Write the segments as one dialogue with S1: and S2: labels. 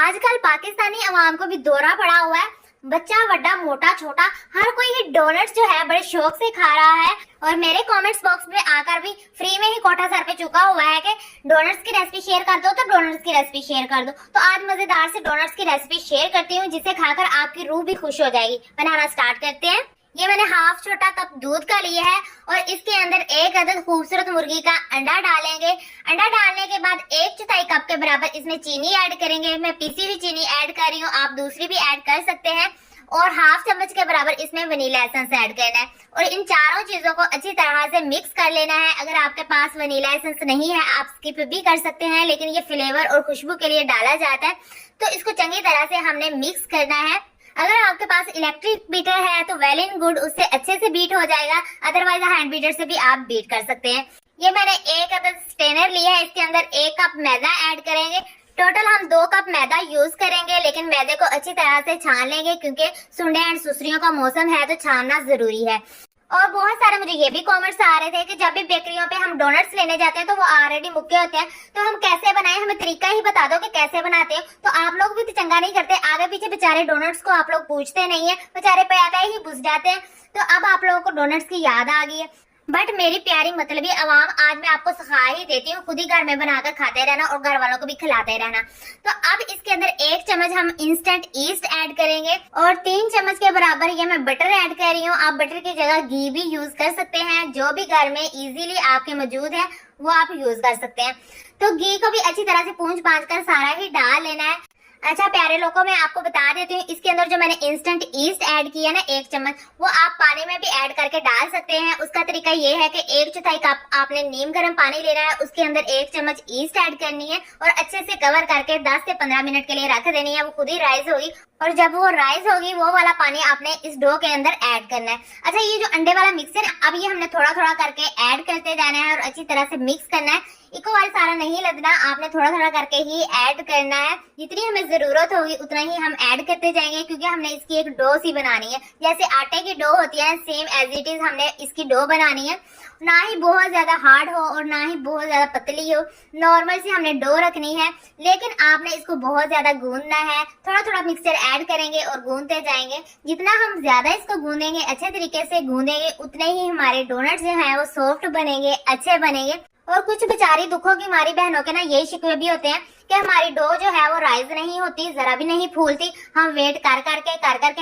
S1: आजकल पाकिस्तानी अवाम को भी दौरा पड़ा हुआ है। बच्चा बड़ा मोटा छोटा हर कोई ये डोनट्स जो है बड़े शौक से खा रहा है। और मेरे कमेंट्स बॉक्स में आकर भी फ्री में ही कोठा सर पे चुका हुआ है कि डोनट्स की रेसिपी शेयर कर दो, तो डोनट्स की रेसिपी शेयर कर दो। तो आज मजेदार से डोनट्स की रेसिपी शेयर करती हूँ जिसे खाकर आपकी रूह भी खुश हो जाएगी। बनाना स्टार्ट करते हैं। ये मैंने हाफ छोटा कप दूध का लिया है और इसके अंदर एक अदद खूबसूरत मुर्गी का अंडा डालेंगे। अंडा डालने के बाद 1/4 कप के बराबर इसमें चीनी ऐड करेंगे। मैं पीसी हुई चीनी ऐड कर रही हूँ, आप दूसरी भी ऐड कर सकते हैं। और हाफ चम्मच के बराबर इसमें वनीला एसेंस ऐड करना है और इन चारों चीजों को अच्छी तरह से मिक्स कर लेना है। अगर आपके पास वनीला एसेंस नहीं है आप स्किप भी कर सकते हैं, लेकिन ये फ्लेवर और खुशबू के लिए डाला जाता है। तो इसको चंगी तरह से हमने मिक्स करना है। अगर आपके पास इलेक्ट्रिक बीटर है तो वेल एंड गुड, उससे अच्छे से बीट हो जाएगा, अदरवाइज हैंड बीटर से भी आप बीट कर सकते हैं। ये मैंने एक अदद स्ट्रेनर लिया है, इसके अंदर 1 कप मैदा ऐड करेंगे। टोटल हम 2 कप मैदा यूज करेंगे, लेकिन मैदे को अच्छी तरह से छान लेंगे क्योंकि सुंडे एंड सुसरियों का मौसम है तो छानना जरूरी है। और बहुत सारे मुझे ये भी कमेंट्स आ रहे थे कि जब भी बेकरियों पे हम डोनट्स लेने जाते हैं तो वो ऑलरेडी मुक्के होते हैं, तो हम कैसे बनाएं, हमें तरीका ही बता दो कि कैसे बनाते हैं। तो आप लोग भी तो चंगा नहीं करते, आगे पीछे बेचारे डोनट्स को आप लोग पूछते नहीं है, बेचारे पैदा ही बुझ जाते हैं। तो अब आप लोगों को डोनट्स की याद आ गई है। बट मेरी प्यारी मतलबी अवाम, आज मैं आपको सिखा ही देती हूँ, खुद ही घर में बनाकर खाते रहना और घर वालों को भी खिलाते रहना। तो अब इसके अंदर 1 चम्मच हम इंस्टेंट ईस्ट ऐड करेंगे और 3 चम्मच के बराबर ये मैं बटर ऐड कर रही हूँ। आप बटर की जगह घी भी यूज कर सकते हैं, जो भी घर में इजीली आपके मौजूद है वो आप यूज कर सकते हैं। तो घी को भी अच्छी तरह से पूंछ पाँच कर सारा ही डाल लेना है। अच्छा प्यारे लोगों, मैं आपको बता देती हूँ, इसके अंदर जो मैंने इंस्टेंट ईस्ट ऐड किया ना 1 चम्मच, वो आप पानी में भी ऐड करके डाल सकते हैं। उसका तरीका ये है कि 1/4 कप आपने नीम गर्म पानी लेना है, उसके अंदर 1 चम्मच ईस्ट ऐड करनी है और अच्छे से कवर करके 10 से 15 मिनट के लिए रख देनी है। वो खुद ही राइज होगी और जब वो राइज होगी वो वाला पानी आपने इस डो के अंदर ऐड करना है। अच्छा, ये जो अंडे वाला मिक्सर है, अब ये हमने थोड़ा थोड़ा करके ऐड करते जाना है और अच्छी तरह से मिक्स करना है। इको वाल सारा नहीं लगना, आपने थोड़ा थोड़ा करके ही ऐड करना है। जितनी हमें जरूरत होगी उतना ही हम ऐड करते जाएंगे, क्योंकि हमने इसकी एक डो सी बनानी है। जैसे आटे की डो होती है सेम एज इट इज हमने इसकी डो बनानी है। ना ही बहुत ज्यादा हार्ड हो और ना ही बहुत ज्यादा पतली हो, नॉर्मल सी हमने डो रखनी है। लेकिन आपने इसको बहुत ज्यादा गूंदना है, थोड़ा थोड़ा मिक्सचर ऐड करेंगे और गूंदते जाएंगे। जितना हम ज्यादा इसको गूंदेंगे, अच्छे तरीके से गूंदेंगे, उतने ही हमारे डोनट्स जो है वो सॉफ्ट बनेंगे, अच्छे बनेंगे। और कुछ बेचारी दुखों की हमारी बहनों के ना यही शिकवे भी होते हैं कि हमारी डो जो है वो राइज नहीं होती, जरा भी नहीं फूलती। हम वेट कर करके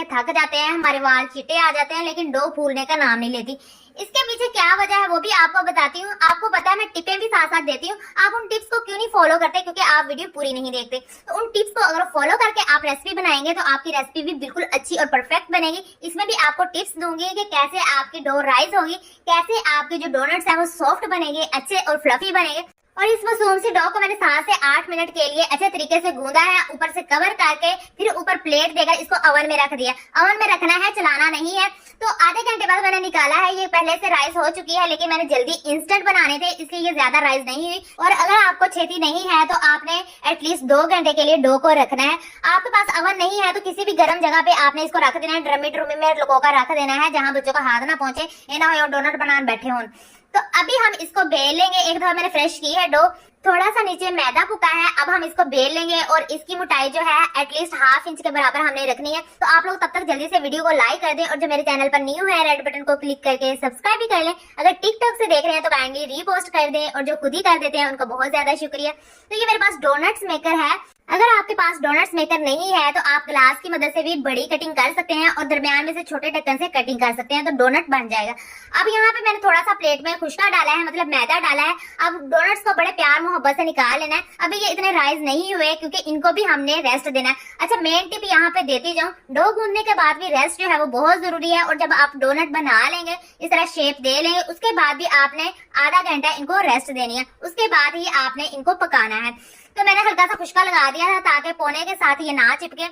S1: थक जाते हैं, हमारे वाल चिट्टे आ जाते हैं, लेकिन डो फूलने का नाम नहीं लेती। इसके पीछे क्या वजह है वो भी आपको बताती हूँ। आपको पता है मैं टिपें भी साथ साथ देती हूँ, आप उन टिप्स को क्यों नहीं फॉलो करते? क्योंकि आप वीडियो पूरी नहीं देखते। तो उन टिप्स को अगर फॉलो करके आप रेसिपी बनाएंगे तो आपकी रेसिपी भी बिल्कुल अच्छी और परफेक्ट बनेगी। इसमें भी आपको टिप्स दूंगी कि कैसे आपकी डो राइज होगी, कैसे आपके जो डोनट्स है वो सॉफ्ट बनेंगे, अच्छे और फ्लफी बनेंगे। और इस मासूम सी डो को मैंने 7 से 8 मिनट के लिए अच्छे तरीके से गूंदा है, ऊपर से कवर करके फिर ऊपर प्लेट देकर इसको ओवन में रख दिया। ओवन में रखना है, चलाना नहीं है। तो आधे घंटे बाद मैंने निकाला है, ये पहले से राइस हो चुकी है, लेकिन मैंने जल्दी इंस्टेंट बनाने थे इसलिए ये ज्यादा राइस नहीं हुई। और अगर आपको छेती नहीं है तो आपने एटलीस्ट 2 घंटे के लिए डो को रखना है। आपके पास ओवन नहीं है तो किसी भी गर्म जगह पे आपने इसको रख देना है, ड्रमी ड्रुमी में लुको कर रख देना है, जहाँ बच्चों का हाथ ना पहुंचे, ये ना हो डोनट बनाने बैठे हों। तो अभी हम इसको बेल लेंगे। एक दफा मैंने फ्रेश की है डो, थोड़ा सा नीचे मैदा पुका है। अब हम इसको बेल लेंगे और इसकी मोटाई जो है एटलीस्ट 1/2 इंच के बराबर हमने रखनी है। तो आप लोग तब तक जल्दी से वीडियो को लाइक कर दें और जो मेरे चैनल पर न्यू है रेड बटन को क्लिक करके सब्सक्राइब भी कर लें। अगर टिकटॉक से देख रहे हैं तो काइंडली रीपोस्ट कर दें और जो खुद ही कर देते हैं उनको बहुत ज्यादा शुक्रिया। तो ये मेरे पास डोनट्स मेकर है। अगर आपके पास डोनट्स मेकर नहीं है तो आप ग्लास की मदद से भी बड़ी कटिंग कर सकते हैं और दरमियान में से छोटे ढक्कन से कटिंग कर सकते हैं, तो डोनट बन जाएगा। अब यहाँ पे मैंने थोड़ा सा प्लेट में खुशका डाला है, मतलब मैदा डाला है। अब डोनट्स को बड़े प्यार मोहब्बत से निकाल लेना है। अभी ये इतने राइज नहीं हुए क्योंकि इनको भी हमने रेस्ट देना है। अच्छा, मेन टिप यहाँ पे देती जाऊँ, डो गूंदने के बाद भी रेस्ट जो है वो बहुत जरूरी है। और जब आप डोनट बना लेंगे, इस तरह शेप दे लेंगे, उसके बाद भी आपने आधा घंटा इनको रेस्ट देनी है, उसके बाद ही आपने इनको पकाना है। तो मैंने हल्का सा खुशका लगा दिया था ताकि पोने के साथ ये ना चिपके।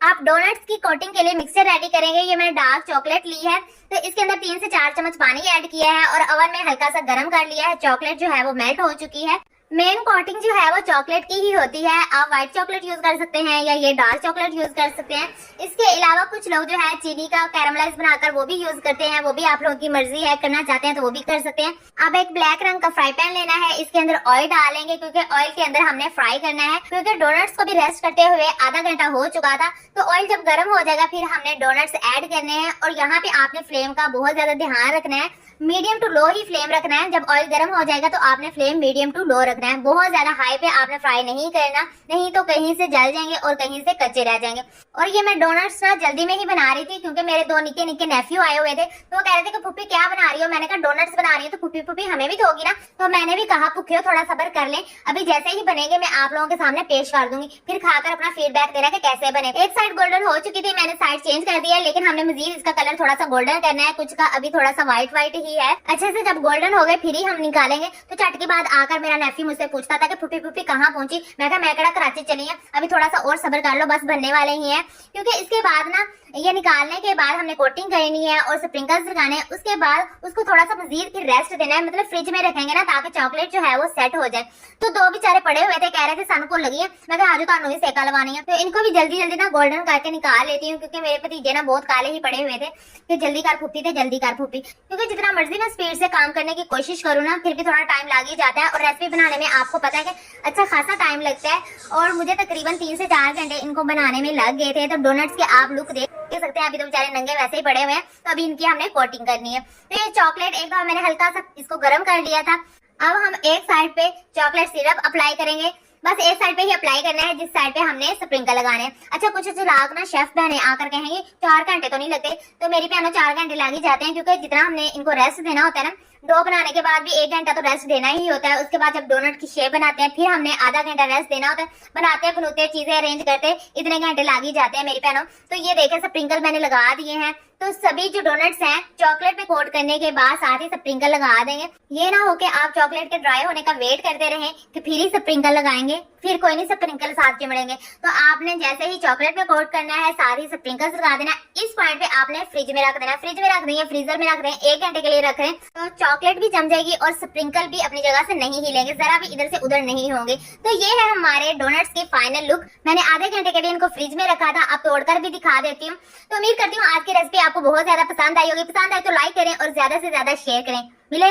S1: आप डोनट्स की कोटिंग के लिए मिक्सचर रेडी करेंगे। ये मैंने डार्क चॉकलेट ली है, तो इसके अंदर 3 से 4 चम्मच पानी ऐड किया है और ओवन में हल्का सा गर्म कर लिया है। चॉकलेट जो है वो मेल्ट हो चुकी है। मेन कोटिंग जो है वो चॉकलेट की ही होती है। आप व्हाइट चॉकलेट यूज कर सकते हैं या ये डार्क चॉकलेट यूज कर सकते हैं। इसके अलावा कुछ लोग जो है चीनी का कैरामलाइज बनाकर वो भी यूज करते हैं, वो भी आप लोगों की मर्जी है, करना चाहते हैं तो वो भी कर सकते हैं। अब एक ब्लैक रंग का फ्राई पैन लेना है, इसके अंदर ऑयल डालेंगे क्योंकि ऑयल के अंदर हमने फ्राई करना है। क्योंकि डोनट्स को भी रेस्ट करते हुए आधा घंटा हो चुका था, तो ऑयल जब गर्म हो जाएगा फिर हमने डोनट्स ऐड करने हैं। और यहाँ पे आपने फ्लेम का बहुत ज्यादा ध्यान रखना है, मीडियम टू लो ही फ्लेम रखना है। जब ऑयल गर्म हो जाएगा तो आपने फ्लेम मीडियम टू लो रखना है, बहुत ज्यादा हाई पे आपने फ्राई नहीं करना, नहीं तो कहीं से जल जाएंगे और कहीं से कच्चे रह जाएंगे। और ये मैं डोनट्स ना जल्दी में ही बना रही थी क्योंकि मेरे दो निक्के निक्के नेफ्यू आए हुए थे, तो वो कह रहे थे कि पुप्पी क्या बना रही हो। मैंने कहा डोनट्स बना रही हूँ, तो पुप्पी पुप्पी हमें भी दोगी ना। तो मैंने भी कहा पुखे हो थोड़ा सब्र कर ले, अभी जैसे ही बनेंगे मैं आप लोगों के सामने पेश कर दूंगी, फिर खाकर अपना फीडबैक देना कि कैसे बने। एक साइड गोल्डन हो चुकी थी, मैंने साइड चेंज कर दिया, लेकिन हमने मजीद इसका कलर थोड़ा सा गोल्डन करना है, कुछ का अभी थोड़ा सा व्हाइट व्हाइट ही है। अच्छे से जब गोल्डन हो गए फिर ही हम निकालेंगे। तो चट के बाद आकर मेरा नेफ्यू मुझसे पूछता था कि पुप्पी पुप्पी कहाँ पहुंची। मैं कहा मैं कड़ा कराची चली है, अभी थोड़ा सा और सब्र कर लो, बस बनने वाले ही है। क्योंकि इसके बाद ना ये निकालने के बाद हमने कोटिंग करनी है और स्प्रिंकल्स लगाने हैं। उसके बाद उसको थोड़ा सा मजीद फिर रेस्ट देना है, मतलब फ्रिज में रखेंगे ना ताकि चॉकलेट जो है वो सेट हो जाए। तो दो बेचारे पड़े हुए थे, कह रहे थे सन को लगी है। मैं कहा आज तो भी सेका लगानी है, तो इनको भी जल्दी जल्दी ना गोल्डन करके निकाल लेती हूँ क्योंकि मेरे भतीजे ना बहुत काले ही पड़े हुए थे कि जल्दी कर फूफी थे, जल्दी कर फूफी। क्योंकि जितना मर्जी मैं स्पीड से काम करने की कोशिश करूँ ना फिर भी थोड़ा टाइम लग ही जाता है। और रेसिपी बनाने में आपको पता है कि अच्छा खासा टाइम लगता है और मुझे तकरीबन 3 से 4 घंटे इनको बनाने में लग गए थे। तो डोनट्स के आप लुक देख सकते हैं, अभी तो बेचारे नंगे वैसे ही पड़े हुए हैं। तो अभी इनकी हमने कोटिंग करनी है। तो ये चॉकलेट एक बार मैंने हल्का सा इसको गर्म कर लिया था। अब हम एक साइड पे चॉकलेट सिरप अप्लाई करेंगे, बस एक साइड पे ही अप्लाई करना है जिस साइड पे हमने स्प्रिंकल लगाने हैं। अच्छा कुछ लाग ना शेफ बहने आकर कहेंगे 4 घंटे तो नहीं लगते, तो मेरी बहनों 4 घंटे लग ही जाते हैं क्योंकि जितना हमने इनको रेस्ट देना होता है ना, डो बनाने के बाद भी 1 घंटा तो रेस्ट देना ही होता है। उसके बाद जब डोनट की शेप बनाते हैं फिर हमने आधा घंटा रेस्ट देना होता है। बनाते बनते चीजें अरेंज करते इतने घंटे लग ही जाते हैं मेरी बहनों। तो ये देखें स्प्रिंकल मैंने लगा दिए हैं। तो सभी जो डोनट्स हैं चॉकलेट में कोट करने के बाद साथ ही स्प्रिंकल लगा देंगे। ये ना हो कि आप चॉकलेट के ड्राई होने का वेट करते रहें कि फिर ही स्प्रिंकल लगाएंगे, फिर कोई नहीं स्प्रिंकल साथ चिमड़ेंगे। तो आपने जैसे ही चॉकलेट में कोट करना है साथ ही स्प्रिंकल्स लगा देना। इस पॉइंट पे आपने फ्रिज में रख देना, फ्रिज में रख देंगे, फ्रीजर में रख दें, 1 घंटे के लिए रख दें। तो चॉकलेट भी जम जाएगी और स्प्रिंकल भी अपनी जगह से नहीं हिलेंगे, जरा भी इधर से उधर नहीं होंगे। तो ये है हमारे डोनट्स की फाइनल लुक। मैंने आधे घंटे के लिए इनको फ्रिज में रखा था, अब तोड़कर भी दिखा देती हूँ। तो उम्मीद करती हूँ आज की रेसिपी आपको बहुत ज्यादा पसंद आई होगी। पसंद आए तो लाइक करें और ज्यादा से ज्यादा शेयर करें। मिले